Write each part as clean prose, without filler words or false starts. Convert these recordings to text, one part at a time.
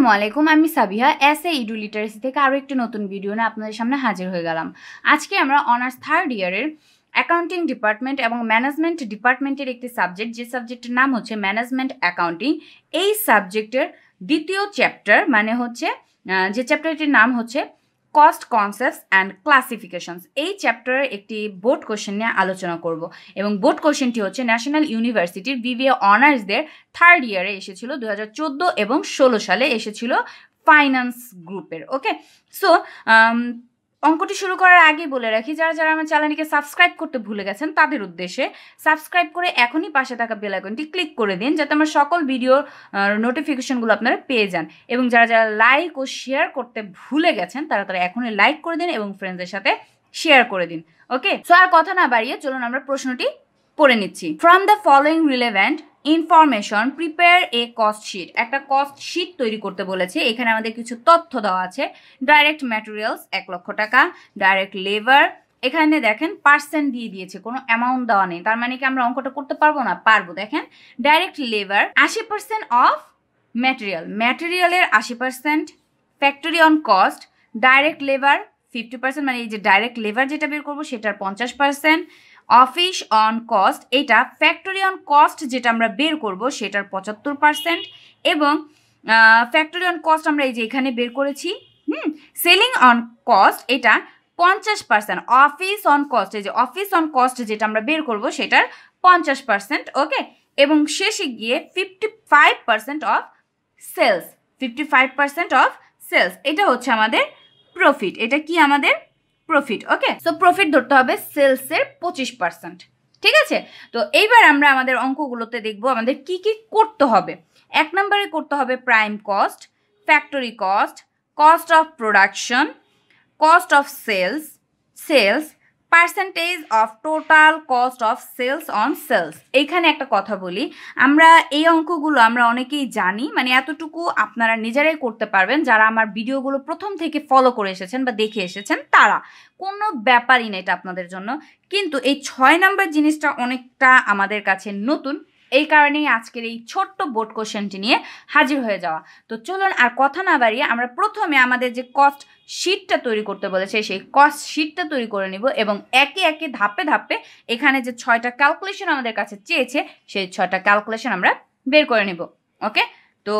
আসসালামু আলাইকুম, আমি সাবিহা এসএ ইডু লিটারেসি থেকে আরও একটি নতুন ভিডিও নিয়ে আপনাদের সামনে হাজির হয়ে গেলাম। আজকে আমরা অনার্স থার্ড ইয়ারের অ্যাকাউন্টিং ডিপার্টমেন্ট এবং ম্যানেজমেন্ট ডিপার্টমেন্টের একটি সাবজেক্ট, যে সাবজেক্টের নাম হচ্ছে ম্যানেজমেন্ট অ্যাকাউন্টিং, এই সাবজেক্টের দ্বিতীয় চ্যাপ্টার, মানে হচ্ছে যে চ্যাপ্টারটির নাম হচ্ছে কস্ট কনসেপ্টস অ্যান্ড ক্লাসিফিকেশনস, এই চ্যাপ্টারের একটি বোর্ড কোশ্চেন নিয়ে আলোচনা করব। এবং বোর্ড কোশ্চেনটি হচ্ছে ন্যাশনাল ইউনিভার্সিটির বিবিএ অনার্সদের থার্ড ইয়ারে এসেছিল 2014 এবং 2016 সালে এসেছিল ফাইন্যান্স গ্রুপের। ওকে, সো অঙ্কটি শুরু করার আগেই বলে রাখি, যারা যারা আমার চ্যানেলটিকে সাবস্ক্রাইব করতে ভুলে গেছেন তাদের উদ্দেশ্যে সাবস্ক্রাইব করে এখনই পাশে থাকা বেল আইকনটি ক্লিক করে দিন, যাতে আমার সকল ভিডিওর নোটিফিকেশনগুলো আপনারা পেয়ে যান। এবং যারা যারা লাইক ও শেয়ার করতে ভুলে গেছেন তারা তারা এখনই লাইক করে দিন এবং ফ্রেন্ডসদের সাথে শেয়ার করে দিন। ওকে, সো আর কথা না বাড়িয়ে চলুন আমরা প্রশ্নটি পড়ে নিচ্ছি। From the following relevant information prepare a cost sheet. একটা কস্ট শিট তৈরি করতে বলেছে। এখানে আমাদের কিছু তথ্য দেওয়া আছে। ডাইরেক্ট ম্যাটেরিয়ালস 1 লক্ষ টাকা, ডাইরেক্ট লেবার, এখানে দেখেন পার্সেন্ট দিয়ে দিয়েছে, কোনো অ্যামাউন্ট দেওয়া নেই, তার মানে কি আমরা অঙ্কটা করতে পারবো না? পারবো। দেখেন ডাইরেক্ট লেবার 80% অফ ম্যাটেরিয়াল, ম্যাটেরিয়ালের 80%, factory on cost direct labour 50%, মানে এই যে ডাইরেক্ট লেবার যেটা বের করবো সেটার 50%, অফিস অন কস্ট এটা ফ্যাক্টরি অন কস্ট যেটা আমরা বের করব সেটার 75%, এবং ফ্যাক্টরি অন কস্ট আমরা এই যে এখানে বের করেছি। সেলিং অন কস্ট এটা 50%, অফিস অন কস্ট এই যে অফিস অন কস্ট যেটা আমরা বের করব সেটার 50%। ওকে, এবং শেষে গিয়ে 55% অফ সেলস, 55% অফ সেলস এটা হচ্ছে আমাদের প্রফিট। এটা কি আমাদের প্রফিট। ওকে, সো প্রফিট ধরতে হবে সেলসের 25%। ঠিক আছে, তো এইবার আমরা আমাদের অঙ্কগুলোতে দেখব আমাদের কি কি করতে হবে। 1 নম্বরে করতে হবে prime cost, factory cost, cost of production, cost of sales, percentage of total cost of sales on sales. এইখানে একটা কথা বলি, আমরা এই অঙ্কগুলো আমরা অনেকেই জানি, মানে এতটুকু আপনারা নিজেরাই করতে পারবেন যারা আমার ভিডিওগুলো প্রথম থেকে ফলো করে এসেছেন বা দেখে এসেছেন, তারা কোনো ব্যাপারই না এটা আপনাদের জন্য। কিন্তু এই 6 নম্বর জিনিসটা অনেকটা আমাদের কাছে নতুন, এই কারণেই আজকের এই ছোট্ট বোর্ড কোশ্চেনটি নিয়ে হাজির হয়ে যাওয়া। তো চলুন আর কথা না বাড়িয়ে আমরা প্রথমে আমাদের যে কস্ট শিটটা তৈরি করতে বলেছে সেই কস্ট শিটটা তৈরি করে নিব, এবং একে একে ধাপে ধাপে এখানে যে 6টা ক্যালকুলেশন আমাদের কাছে চেয়েছে সেই 6টা ক্যালকুলেশন আমরা বের করে নিব। ওকে, তো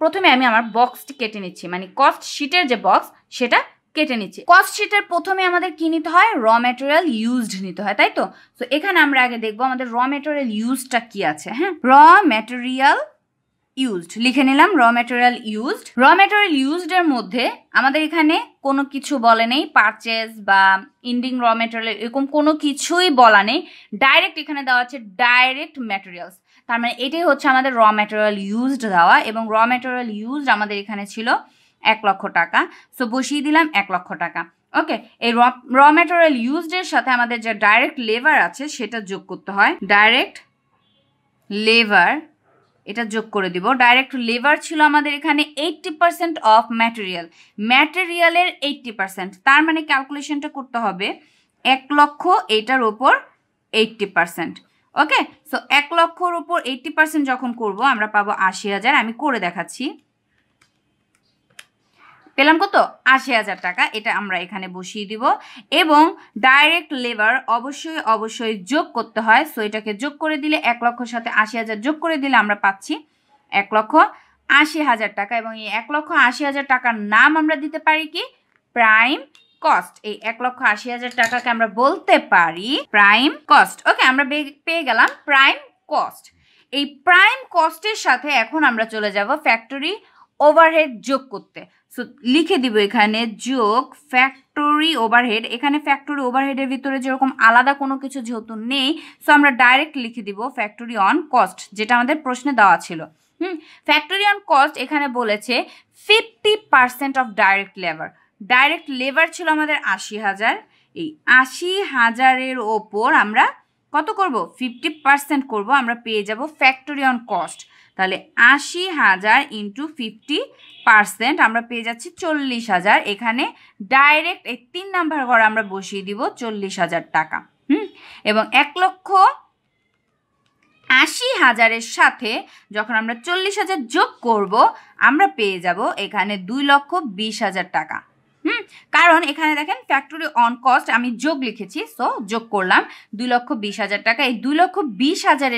প্রথমে আমি আমার বক্সটি কেটে নিচ্ছি, মানে কস্ট শিটের যে বক্স সেটা কেটে নিচ্ছি। কস্ট শিটের প্রথমে আমাদের কি নিতে হয়? র ম্যাটেরিয়াল ইউজড নিতে হয়, তাই তো? তো এখানে আমরা আগে দেখবো আমাদের র ম্যাটেরিয়াল ইউজটা কি আছে। হ্যাঁ, র ম্যাটেরিয়াল ইউজড লিখে নিলাম। র ম্যাটেরিয়াল ইউজড এর মধ্যে আমাদের এখানে কোনো কিছু বলে নেই, পারচেজ বা ইন্ডিং র ম্যাটেরিয়াল এরকম কোনো কিছুই বলা নেই, ডাইরেক্ট এখানে দেওয়া আছে ডাইরেক্ট ম্যাটেরিয়ালস। তার মানে এটাই হচ্ছে আমাদের র ম্যাটেরিয়াল ইউজড দেওয়া, এবং র ম্যাটেরিয়াল ইউজড আমাদের এখানে ছিল 1 লক্ষ টাকা। সো বসিয়ে দিলাম 1 লক্ষ টাকা। ওকে, এই র ম্যাটেরিয়াল ইউজড এর সাথে আমাদের যে ডাইরেক্ট লেবার আছে সেটা যোগ করতে হয়। ডাইরেক্ট লেবার এটা যোগ করে দিব। ডাইরেক্ট লেবার ছিল আমাদের এখানে 80% অফ ম্যাটেরিয়াল, ম্যাটেরিয়ালের 80%, তার মানে ক্যালকুলেশনটা করতে হবে 1 লক্ষ এটার ওপর 80%। ওকে, সো 1 লক্ষর ওপর 80% যখন করব আমরা পাবো 80,000। আমি করে দেখাচ্ছি, পেলাম কত? 80,000 টাকা। এটা আমরা এখানে বসিয়ে দিব, এবং ডাইরেক্ট লেবার অবশ্যই যোগ করতে হয়। সো এটাকে যোগ করে দিলে 1 লক্ষর সাথে 80,000 যোগ করে দিলে আমরা পাচ্ছি 1,80,000 টাকা, এবং এই 1,80,000 টাকার নাম আমরা দিতে পারি কি? Prime cost. এই 1,80,000 টাকাকে আমরা বলতে পারি প্রাইম কস্ট। ওকে, আমরা পেয়ে গেলাম প্রাইম কস্ট। এই প্রাইম কস্টের সাথে এখন আমরা চলে যাব ফ্যাক্টরি ওভারহেড যোগ করতে। সো লিখে দিব এখানে যোগ ফ্যাক্টরি ওভারহেড। এখানে ফ্যাক্টরি ওভারহেডের ভিতরে যেরকম আলাদা কোনো কিছু যেহেতু নেই, সো আমরা ডাইরেক্ট লিখে দিব ফ্যাক্টরি অন কস্ট, যেটা আমাদের প্রশ্নে দেওয়া ছিল। ফ্যাক্টরি অন কস্ট এখানে বলেছে 50% of direct labour. Direct labour ছিল আমাদের 80,000, এই 80,000-এর ওপর আমরা কত করব? 50% করব, আমরা পেয়ে যাব ফ্যাক্টরি অন কস্ট। তাহলে 80,000 ইন্টু 50% আমরা পেয়ে যাচ্ছি 40,000। এখানে ডাইরেক্ট এই 3 নাম্বার ঘর আমরা বসিয়ে দিব 40,000 টাকা। এবং 1,80,000 80,000-এর সাথে যখন আমরা 40,000 যোগ করব আমরা পেয়ে যাব এখানে 2,20,000 টাকা। কারণ এখানে দেখেন ফ্যাক্টরি অন কস্ট আমি যোগ লিখেছি, সো যোগ করলাম 2,20,000 টাকা। এই 2,20,000-এর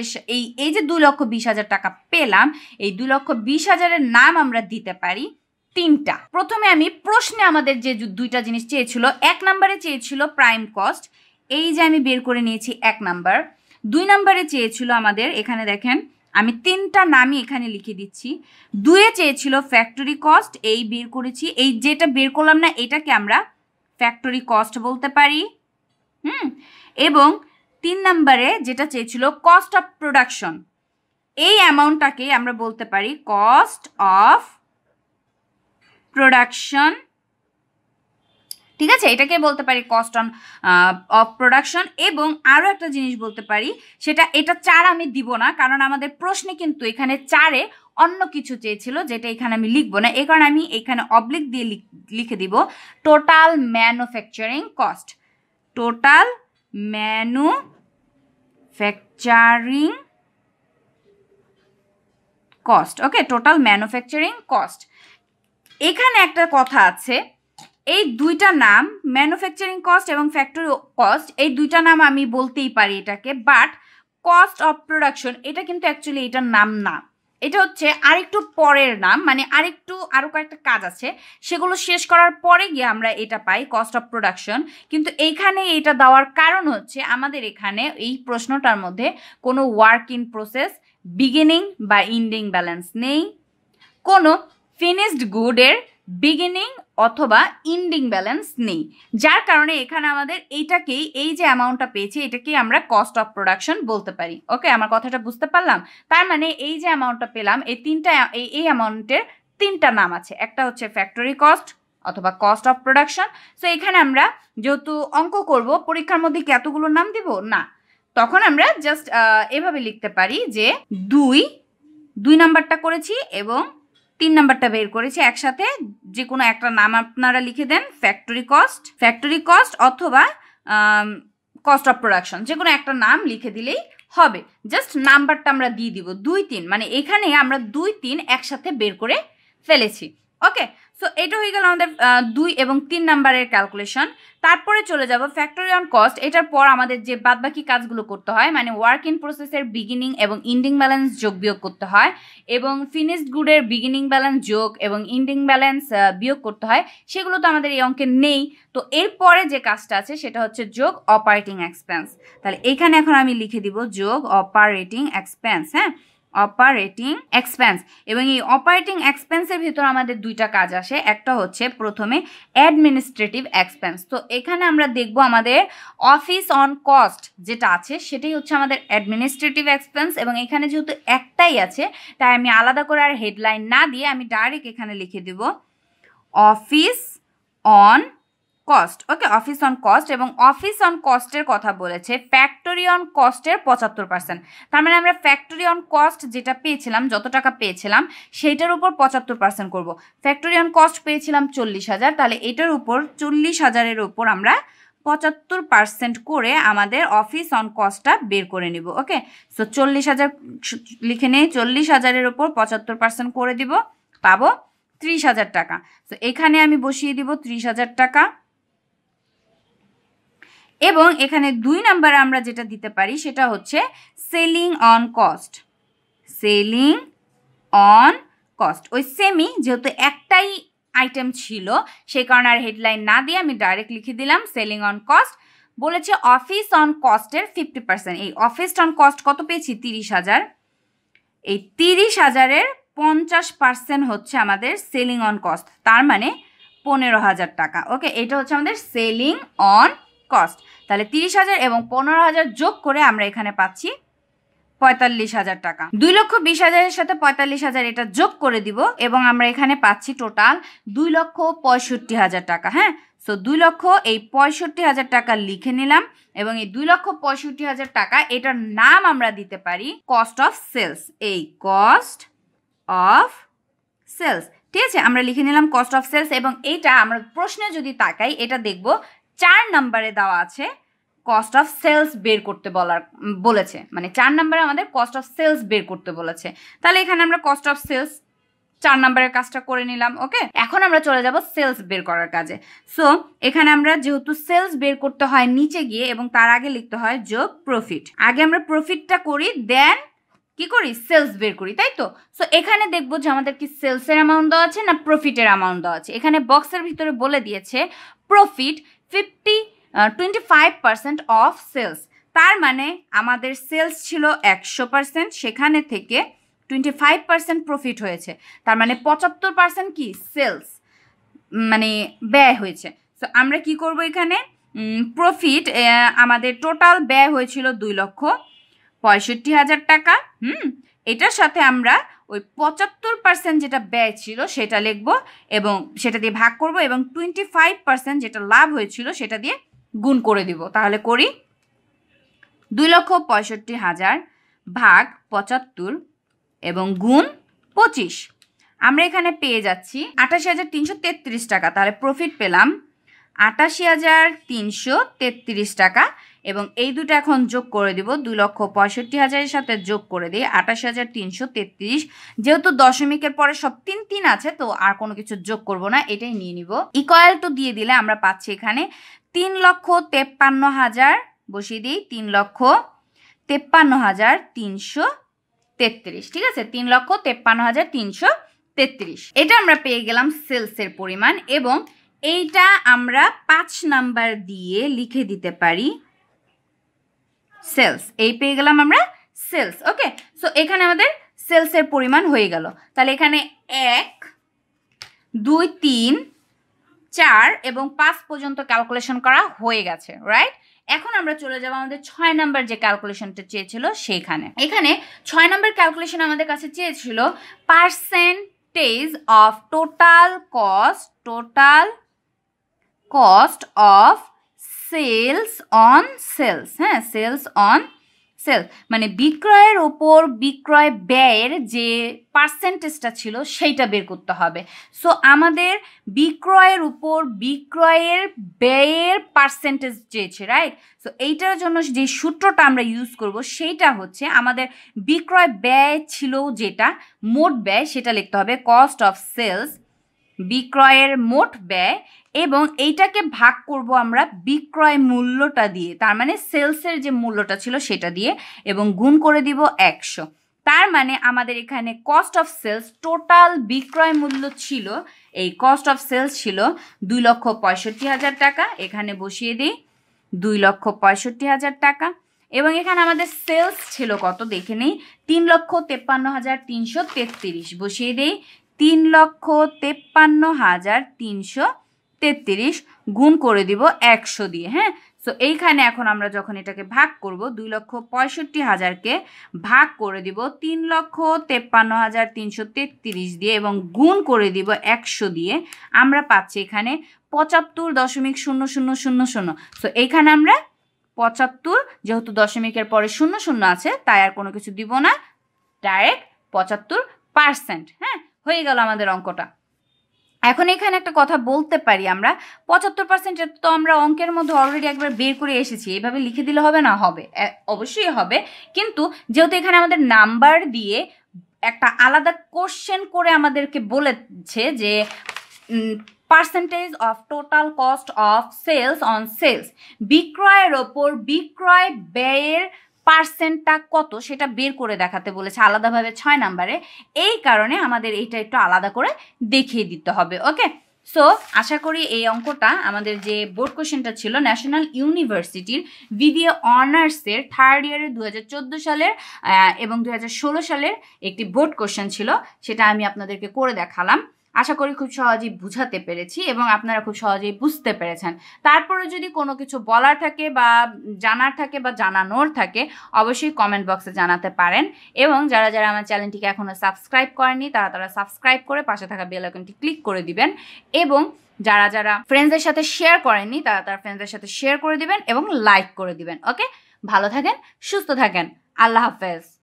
এই যে 2,20,000 টাকা পেলাম, এই 2,20,000-এর নাম আমরা দিতে পারি তিনটা। প্রথমে আমি প্রশ্নে আমাদের যে দুইটা জিনিস চেয়েছিল, 1 নম্বরে চেয়েছিল প্রাইম কস্ট, এই যে আমি বের করে নিয়েছি 1 নাম্বার। 2 নম্বরে চেয়েছিল আমাদের, এখানে দেখেন আমি তিনটা নামই এখানে লিখে দিচ্ছি। 2-এ চেয়েছিল ফ্যাক্টরি কস্ট, এই বের করেছি। এই যেটা বের করলাম না এটাকে আমরা ফ্যাক্টরি কস্ট বলতে পারি। এবং 3 নম্বরে যেটা চেয়েছিল কস্ট অফ প্রোডাকশন, এই অ্যামাউন্টটাকে আমরা বলতে পারি কস্ট অফ প্রোডাকশন। ঠিক আছে, এটাকে বলতে পারি কস্ট অফ প্রোডাকশন। এবং আরও একটা জিনিস বলতে পারি, এটা 4 আমি দিব না, কারণ আমাদের প্রশ্নে কিন্তু এখানে 4-এ অন্য কিছু চেয়েছিল, যেটা এখানে আমি লিখবো না। এই কারণে আমি এখানে অবলিক দিয়ে লিখে দিব total manufacturing cost. Total manufacturing cost. Okay, total manufacturing cost. এখানে একটা কথা আছে, এই দুইটা নাম ম্যানুফ্যাকচারিং কস্ট এবং ফ্যাক্টরি কস্ট, এই দুইটা নাম আমি বলতেই পারি এটাকে, বাট কস্ট অফ প্রোডাকশন এটা কিন্তু অ্যাকচুয়ালি এটার নাম না, এটা হচ্ছে আরেকটু পরের নাম। মানে আরও কয়েকটা কাজ আছে, সেগুলো শেষ করার পরে গিয়ে আমরা এটা পাই কস্ট অফ প্রোডাকশন। কিন্তু এইখানে এটা দেওয়ার কারণ হচ্ছে আমাদের এখানে এই প্রশ্নটার মধ্যে কোনো ওয়ার্ক ইন প্রসেস, বিগিনিং বা এন্ডিং ব্যালেন্স নেই, কোনো ফিনিশড গুডের বিগিনিং অথবা এন্ডিং ব্যালেন্স নেই, যার কারণে এখানে আমাদের এইটাকেই, এই যে অ্যামাউন্টটা পেয়েছি এটাকেই আমরা কস্ট অফ প্রোডাকশন বলতে পারি। ওকে, আমার কথাটা বুঝতে পারলাম? তার মানে এই যে অ্যামাউন্টটা পেলাম, এই অ্যামাউন্টের তিনটা নাম আছে, একটা হচ্ছে ফ্যাক্টরি কস্ট অথবা কস্ট অফ প্রোডাকশন। সো এখানে আমরা যেহেতু অঙ্ক করব, পরীক্ষার মধ্যে কি এতগুলো নাম দিব না, তখন আমরা জাস্ট এভাবে লিখতে পারি যে 2 নাম্বারটা করেছি এবং 3 নাম্বারটা বের করেছি, একসাথে যে কোনো একটা নাম আপনারা লিখে দেন, ফ্যাক্টরি কস্ট অথবা কস্ট অফ প্রোডাকশন, যে কোনো একটা নাম লিখে দিলেই হবে। জাস্ট নাম্বারটা আমরা দিয়ে দিব 2, 3, মানে এখানে আমরা 2, 3 একসাথে বের করে ফেলেছি। ওকে, সো এটা হয়ে গেল আমাদের 2 এবং 3 নাম্বারের ক্যালকুলেশন। তারপরে চলে যাব ফ্যাক্টরি অন কস্ট। এটার পর আমাদের যে বাদবাকি কাজগুলো করতে হয়, মানে ওয়ার্ক ইন প্রসেসের বিগিনিং এবং এন্ডিং ব্যালেন্স যোগ বিয়োগ করতে হয়, এবং ফিনিশড গুডের বিগিনিং ব্যালেন্স যোগ এবং এন্ডিং ব্যালেন্স বিয়োগ করতে হয়, সেগুলো তো আমাদের এই অঙ্কে নেই। তো এরপরে যে কাজটা আছে সেটা হচ্ছে যোগ অপারেটিং এক্সপেন্স। তাহলে এখানে এখন আমি লিখে দিব যোগ অপারেটিং এক্সপেন্স। হ্যাঁ, অপারেটিং এক্সপেন্স। এবং এই অপারেটিং এক্সপেন্সের ভিতর আমাদের দুইটা কাজ আসে, একটা হচ্ছে প্রথমে অ্যাডমিনিস্ট্রেটিভ এক্সপেন্স। তো এখানে আমরা দেখব আমাদের অফিস অন কস্ট যেটা আছে সেটাই হচ্ছে আমাদের অ্যাডমিনিস্ট্রেটিভ এক্সপেন্স, এবং এখানে যেহেতু একটাই আছে তাই আমি আলাদা করে আর হেডলাইন না দিয়ে আমি ডাইরেক্ট এখানে লিখে দেব office on cost. Okay, office on cost. এবং অফিস অন কস্টের কথা বলেছে ফ্যাক্টরি অন কস্টের 75%। তার মানে আমরা ফ্যাক্টরি অন কস্ট যেটা পেয়েছিলাম, যত টাকা পেয়েছিলাম সেইটার উপর 75% করব। ফ্যাক্টরি অন কস্ট পেয়েছিলাম 40,000, তাহলে এটার উপর 40,000-এর উপর আমরা 75% করে আমাদের অফিস অন কস্টটা বের করে নিব। ওকে, সো 40,000 লিখে নেই, 40,000-এর উপর 75% করে দিব, পাবো 30,000 টাকা। সো এখানে আমি বসিয়ে দিব 30,000 টাকা। এবং এখানে 2 নাম্বারে আমরা যেটা দিতে পারি সেটা হচ্ছে selling on cost. Selling on cost, ওই সেমি, যেহেতু একটাই আইটেম ছিল সেই কারণে আর হেডলাইন না দিয়ে আমি ডাইরেক্ট লিখে দিলাম সেলিং অন কস্ট। বলেছে অফিস অন কস্টের 50%। এই অফিস অন কস্ট কত পেয়েছি? 30,000। এই 30,000-এর 50% হচ্ছে আমাদের সেলিং অন কস্ট, তার মানে 15,000 টাকা। ওকে, এটা হচ্ছে আমাদের সেলিং অন কস্ট। তাহলে 30,000 এবং 15,000 যোগ করে আমরা এখানে পাচ্ছি 45,000 টাকা। 2,20,000-এর সাথে 45,000 এটা যোগ করে দিব এবং আমরা এখানে পাচ্ছি টোটাল 2,65,000 টাকা। হ্যাঁ, সো 2,65,000 টাকা লিখে নিলাম। এবং এই 2,65,000 টাকা এটার নাম আমরা দিতে পারি কস্ট অফ সেলস। এই কস্ট অফ সেলস, ঠিক আছে, আমরা লিখে নিলাম কস্ট অফ সেলস। এবং এইটা আমরা প্রশ্নে যদি তাকাই, এটা দেখব 4 নম্বরে দেওয়া আছে কস্ট অফ সেলস বের করতে বলেছে, মানে 4 নম্বরে আমাদের কস্ট অফ সেলস বের করতে বলেছে। তাহলে এখানে আমরা কস্ট অফ সেলস 4 নম্বরের কাজটা করে নিলাম। ওকে, এখন আমরা চলে যাব সেলস বের করার কাজে। সো এখানে আমরা যেহেতু সেলস বের করতে হয় নিচে গিয়ে, এবং তার আগে লিখতে হয় যোগ প্রফিট। আগে আমরা প্রফিটটা করি, দেন কি করি, সেলস বের করি, তাই তো। সো এখানে দেখবো যে আমাদের কি সেলসের অ্যামাউন্ট দেওয়া আছে না প্রফিটের অ্যামাউন্ট দেওয়া আছে। এখানে বক্সের ভিতরে বলে দিয়েছে প্রফিট 25% অফ সেলস। তার মানে আমাদের সেলস ছিল 100%, সেখানে থেকে 25% প্রফিট হয়েছে। তার মানে 75% কি সেলস, মানে ব্যয় হয়েছে। সো আমরা কি করব, এখানে প্রফিট আমাদের টোটাল ব্যয় হয়েছিল 2,65,000 টাকা। এটার সাথে আমরা ওই 75% যেটা ব্যয় ছিল সেটা লিখব এবং সেটা দিয়ে ভাগ করব, এবং 25% যেটা লাভ হয়েছিল সেটা দিয়ে গুণ করে দিব। তাহলে করি 2,65,000 ভাগ 75 এবং গুণ 25। আমরা এখানে পেয়ে যাচ্ছি 88,333 টাকা। তাহলে প্রফিট পেলাম 88,333 টাকা, এবং এই দুটো এখন যোগ করে দিব। 2,65,000 সাথে যোগ করে দিই 88,333। যেহেতু দশমিকের পরে সব 3 3 আছে, তো আর কোনো কিছু যোগ করব না, এটাই নিয়ে নিব। ইকুয়াল টু দিয়ে দিলে আমরা পাচ্ছি এখানে 3,53,000, বসিয়ে দিই 3,53,333। ঠিক আছে, 3,53,333। এটা আমরা পেয়ে গেলাম সেলসের পরিমাণ, এবং এইটা আমরা 5 নাম্বার দিয়ে লিখে দিতে পারি সেলস। এই পেয়ে গেলাম আমরা সেলস। ওকে, সো এখানে আমাদের সেলসের পরিমাণ হয়ে গেল। তাহলে এখানে 1 2 3 4 এবং 5 পর্যন্ত ক্যালকুলেশন করা হয়ে গেছে, রাইট। এখন আমরা চলে যাব আমাদের 6 নাম্বার যে ক্যালকুলেশনটা চেয়েছিল সেইখানে। এখানে 6 নাম্বার ক্যালকুলেশন আমাদের কাছে চেয়েছিল percentage of total cost of sales on sales. হ্যাঁ, সেলস অন সেলস মানে বিক্রয়ের ওপর বিক্রয় ব্যয়ের যে পার্সেন্টেজটা ছিল সেইটা বের করতে হবে। সো আমাদের বিক্রয়ের উপর বিক্রয়ের ব্যয়ের পার্সেন্টেজ চেয়েছে, রাইট। সো এইটার জন্য যে সূত্রটা আমরা ইউজ করব সেইটা হচ্ছে, আমাদের বিক্রয় ব্যয় ছিল যেটা মোট ব্যয়, সেটা লিখতে হবে কস্ট অফ সেলস, বিক্রয়ের মোট ব্যয়, এবং এইটাকে ভাগ করব আমরা বিক্রয় মূল্যটা দিয়ে, তার মানে সেলসের যে মূল্যটা ছিল সেটা দিয়ে, এবং গুণ করে দিব 100। তার মানে আমাদের এখানে কস্ট অফ সেলস টোটাল বিক্রয় মূল্য ছিল, এই কস্ট অফ সেলস ছিল 2,65,000 টাকা। এখানে বসিয়ে দিই 2,65,000 টাকা, এবং এখানে আমাদের সেলস ছিল কত দেখে নেই, 3,53,333। বসিয়ে দিই 3,53,333 গুণ করে দিব 100 দিয়ে। হ্যাঁ, সো এইখানে এখন আমরা যখন এটাকে ভাগ করব, 2,65,000কে ভাগ করে দিব 3,53,333 দিয়ে এবং গুণ করে দিব 100 দিয়ে, আমরা পাচ্ছি এখানে 75.0000। সো এইখানে আমরা 75, যেহেতু দশমিকের পরে 00 আছে তাই আর কোনো কিছু দিব না, ডাইরেক্ট 75%। হ্যাঁ, হয়ে গেল আমাদের অঙ্কটা। এখন এখানে একটা কথা বলতে পারি, আমরা 75% তো আমরা অঙ্কের মধ্যে অলরেডি একবার বের করে এসেছি, এইভাবে লিখে দিলে হবে না? হবে, অবশ্যই হবে। কিন্তু যেহেতু এখানে আমাদের নাম্বার দিয়ে একটা আলাদা কোশ্চেন করে আমাদেরকে বলেছে যে percentage of total cost of sales on sales, বিক্রয়ের ওপর বিক্রয় ব্যয়ের পার্সেন্টটা কত সেটা বের করে দেখাতে বলেছে আলাদাভাবে 6 নাম্বারে। এই কারণে আমাদের এইটা একটু আলাদা করে দেখিয়ে দিতে হবে। ওকে, সো আশা করি এই অঙ্কটা আমাদের যে বোর্ড কোশ্চেনটা ছিল ন্যাশনাল ইউনিভার্সিটির বিবিএ অনার্সের 3rd ইয়ারের 2014 সালের এবং 2016 সালের একটি বোর্ড কোশ্চেন ছিল, সেটা আমি আপনাদেরকে করে দেখালাম। আশা করি খুব সহজেই বুঝাতে পেরেছি এবং আপনারা খুব সহজেই বুঝতে পেরেছেন। তারপরে যদি কোনো কিছু বলার থাকে বা জানার থাকে বা জানানোর থাকে অবশ্যই কমেন্ট বক্সে জানাতে পারেন। এবং যারা যারা আমার চ্যানেলটিকে এখনও সাবস্ক্রাইব করেনি তারা সাবস্ক্রাইব করে পাশে থাকা বেল আইকনটি ক্লিক করে দিবেন, এবং যারা যারা ফ্রেন্ডসদের সাথে শেয়ার করেননি তারা ফ্রেন্ডসদের সাথে শেয়ার করে দিবেন এবং লাইক করে দিবেন। ওকে, ভালো থাকেন, সুস্থ থাকেন, আল্লাহ হাফেজ।